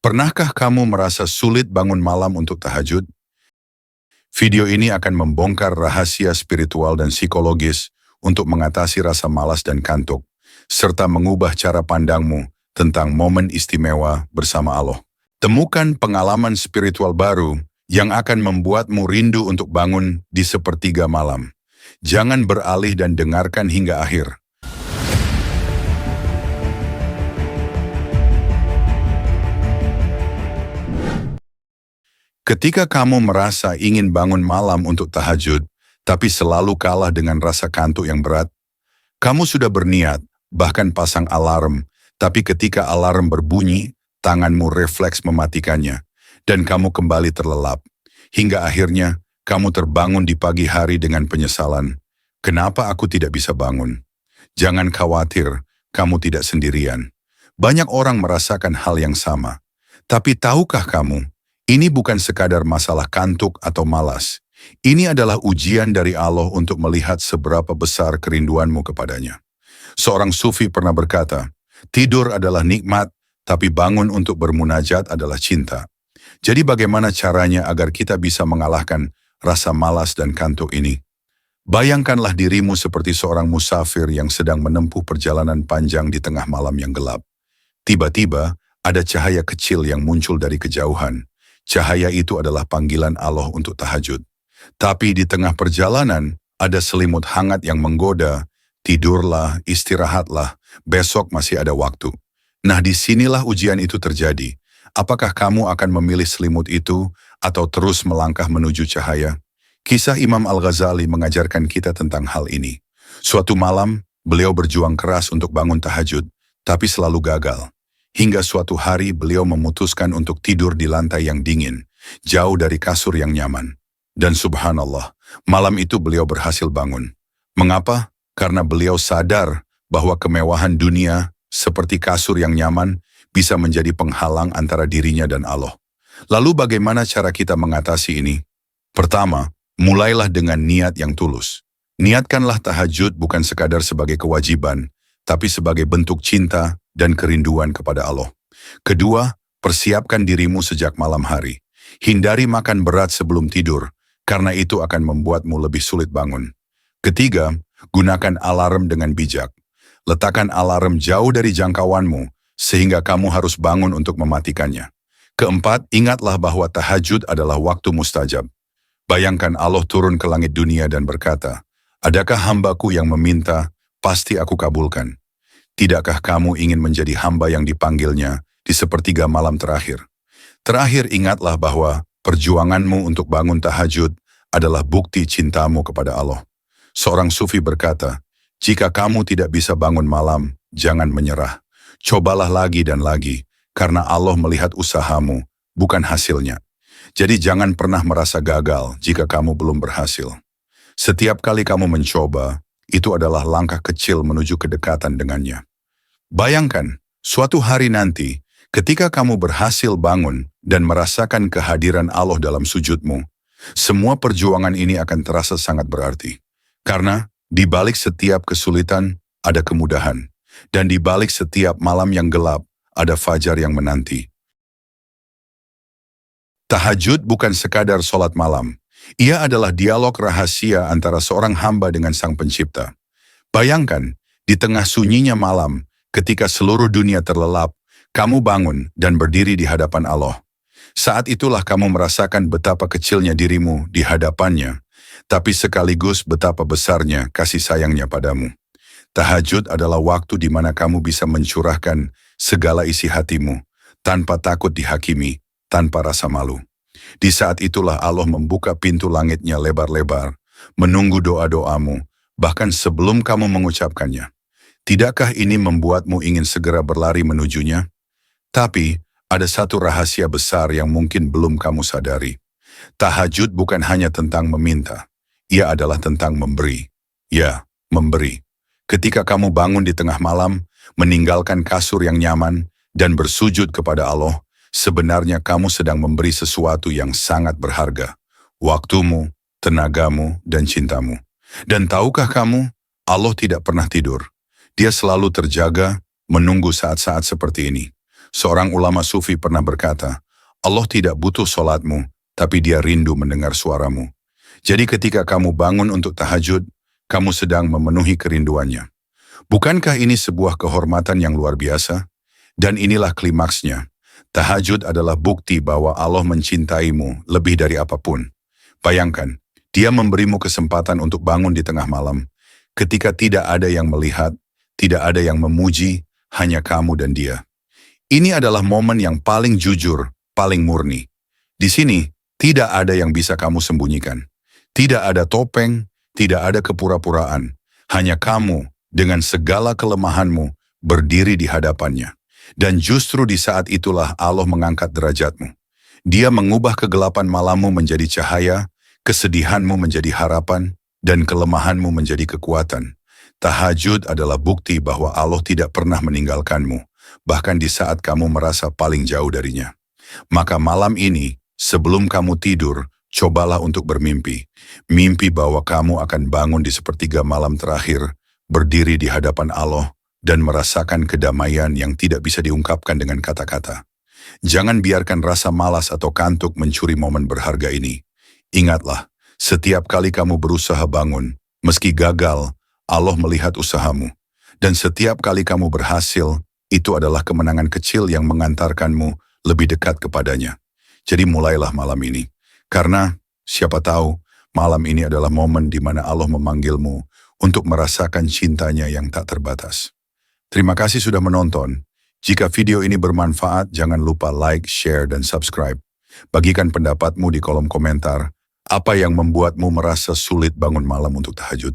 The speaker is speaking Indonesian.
Pernahkah kamu merasa sulit bangun malam untuk tahajud? Video ini akan membongkar rahasia spiritual dan psikologis untuk mengatasi rasa malas dan kantuk, serta mengubah cara pandangmu tentang momen istimewa bersama Allah. Temukan pengalaman spiritual baru yang akan membuatmu rindu untuk bangun di sepertiga malam. Jangan beralih dan dengarkan hingga akhir. Ketika kamu merasa ingin bangun malam untuk tahajud, tapi selalu kalah dengan rasa kantuk yang berat, kamu sudah berniat, bahkan pasang alarm, tapi ketika alarm berbunyi, tanganmu refleks mematikannya, dan kamu kembali terlelap. Hingga akhirnya, kamu terbangun di pagi hari dengan penyesalan. Kenapa aku tidak bisa bangun? Jangan khawatir, kamu tidak sendirian. Banyak orang merasakan hal yang sama. Tapi tahukah kamu, ini bukan sekadar masalah kantuk atau malas. Ini adalah ujian dari Allah untuk melihat seberapa besar kerinduanmu kepadanya. Seorang sufi pernah berkata, tidur adalah nikmat, tapi bangun untuk bermunajat adalah cinta. Jadi bagaimana caranya agar kita bisa mengalahkan rasa malas dan kantuk ini? Bayangkanlah dirimu seperti seorang musafir yang sedang menempuh perjalanan panjang di tengah malam yang gelap. Tiba-tiba, ada cahaya kecil yang muncul dari kejauhan. Cahaya itu adalah panggilan Allah untuk tahajud. Tapi di tengah perjalanan, ada selimut hangat yang menggoda. Tidurlah, istirahatlah, besok masih ada waktu. Nah, disinilah ujian itu terjadi. Apakah kamu akan memilih selimut itu atau terus melangkah menuju cahaya? Kisah Imam Al-Ghazali mengajarkan kita tentang hal ini. Suatu malam, beliau berjuang keras untuk bangun tahajud, tapi selalu gagal. Hingga suatu hari beliau memutuskan untuk tidur di lantai yang dingin, jauh dari kasur yang nyaman. Dan subhanallah, malam itu beliau berhasil bangun. Mengapa? Karena beliau sadar bahwa kemewahan dunia, seperti kasur yang nyaman, bisa menjadi penghalang antara dirinya dan Allah. Lalu bagaimana cara kita mengatasi ini? Pertama, mulailah dengan niat yang tulus. Niatkanlah tahajud bukan sekadar sebagai kewajiban, tapi sebagai bentuk cinta dan kerinduan kepada Allah. Kedua, persiapkan dirimu sejak malam hari. Hindari makan berat sebelum tidur, karena itu akan membuatmu lebih sulit bangun. Ketiga, gunakan alarm dengan bijak. Letakkan alarm jauh dari jangkauanmu, sehingga kamu harus bangun untuk mematikannya. Keempat, ingatlah bahwa tahajud adalah waktu mustajab. Bayangkan Allah turun ke langit dunia dan berkata, adakah hambaku yang meminta, pasti aku kabulkan. Tidakkah kamu ingin menjadi hamba yang dipanggilnya di sepertiga malam terakhir? Terakhir ingatlah bahwa perjuanganmu untuk bangun tahajud adalah bukti cintamu kepada Allah. Seorang sufi berkata, jika kamu tidak bisa bangun malam, jangan menyerah. Cobalah lagi dan lagi, karena Allah melihat usahamu, bukan hasilnya. Jadi jangan pernah merasa gagal jika kamu belum berhasil. Setiap kali kamu mencoba, itu adalah langkah kecil menuju kedekatan dengannya. Bayangkan, suatu hari nanti, ketika kamu berhasil bangun dan merasakan kehadiran Allah dalam sujudmu, semua perjuangan ini akan terasa sangat berarti. Karena di balik setiap kesulitan ada kemudahan, dan di balik setiap malam yang gelap ada fajar yang menanti. Tahajud bukan sekadar sholat malam. Ia adalah dialog rahasia antara seorang hamba dengan Sang Pencipta. Bayangkan, di tengah sunyinya malam, ketika seluruh dunia terlelap, kamu bangun dan berdiri di hadapan Allah. Saat itulah kamu merasakan betapa kecilnya dirimu di hadapannya, tapi sekaligus betapa besarnya kasih sayangnya padamu. Tahajud adalah waktu di mana kamu bisa mencurahkan segala isi hatimu, tanpa takut dihakimi, tanpa rasa malu. Di saat itulah Allah membuka pintu langitnya lebar-lebar, menunggu doa-doamu, bahkan sebelum kamu mengucapkannya. Tidakkah ini membuatmu ingin segera berlari menujunya? Tapi, ada satu rahasia besar yang mungkin belum kamu sadari. Tahajud bukan hanya tentang meminta, ia adalah tentang memberi. Ya, memberi. Ketika kamu bangun di tengah malam, meninggalkan kasur yang nyaman, dan bersujud kepada Allah, sebenarnya kamu sedang memberi sesuatu yang sangat berharga. Waktumu, tenagamu, dan cintamu. Dan tahukah kamu, Allah tidak pernah tidur. Dia selalu terjaga, menunggu saat-saat seperti ini. Seorang ulama sufi pernah berkata, Allah tidak butuh solatmu, tapi dia rindu mendengar suaramu. Jadi ketika kamu bangun untuk tahajud, kamu sedang memenuhi kerinduannya. Bukankah ini sebuah kehormatan yang luar biasa? Dan inilah klimaksnya. Tahajud adalah bukti bahwa Allah mencintaimu lebih dari apapun. Bayangkan, Dia memberimu kesempatan untuk bangun di tengah malam, ketika tidak ada yang melihat, tidak ada yang memuji, hanya kamu dan Dia. Ini adalah momen yang paling jujur, paling murni. Di sini, tidak ada yang bisa kamu sembunyikan. Tidak ada topeng, tidak ada kepura-puraan. Hanya kamu, dengan segala kelemahanmu, berdiri di hadapannya. Dan justru di saat itulah Allah mengangkat derajatmu. Dia mengubah kegelapan malammu menjadi cahaya, kesedihanmu menjadi harapan, dan kelemahanmu menjadi kekuatan. Tahajud adalah bukti bahwa Allah tidak pernah meninggalkanmu, bahkan di saat kamu merasa paling jauh darinya. Maka malam ini, sebelum kamu tidur, cobalah untuk bermimpi. Mimpi bahwa kamu akan bangun di sepertiga malam terakhir, berdiri di hadapan Allah, dan merasakan kedamaian yang tidak bisa diungkapkan dengan kata-kata. Jangan biarkan rasa malas atau kantuk mencuri momen berharga ini. Ingatlah, setiap kali kamu berusaha bangun, meski gagal, Allah melihat usahamu. Dan setiap kali kamu berhasil, itu adalah kemenangan kecil yang mengantarkanmu lebih dekat kepadanya. Jadi mulailah malam ini. Karena, siapa tahu, malam ini adalah momen di mana Allah memanggilmu untuk merasakan cintanya yang tak terbatas. Terima kasih sudah menonton. Jika video ini bermanfaat, jangan lupa like, share, dan subscribe. Bagikan pendapatmu di kolom komentar. Apa yang membuatmu merasa sulit bangun malam untuk tahajud?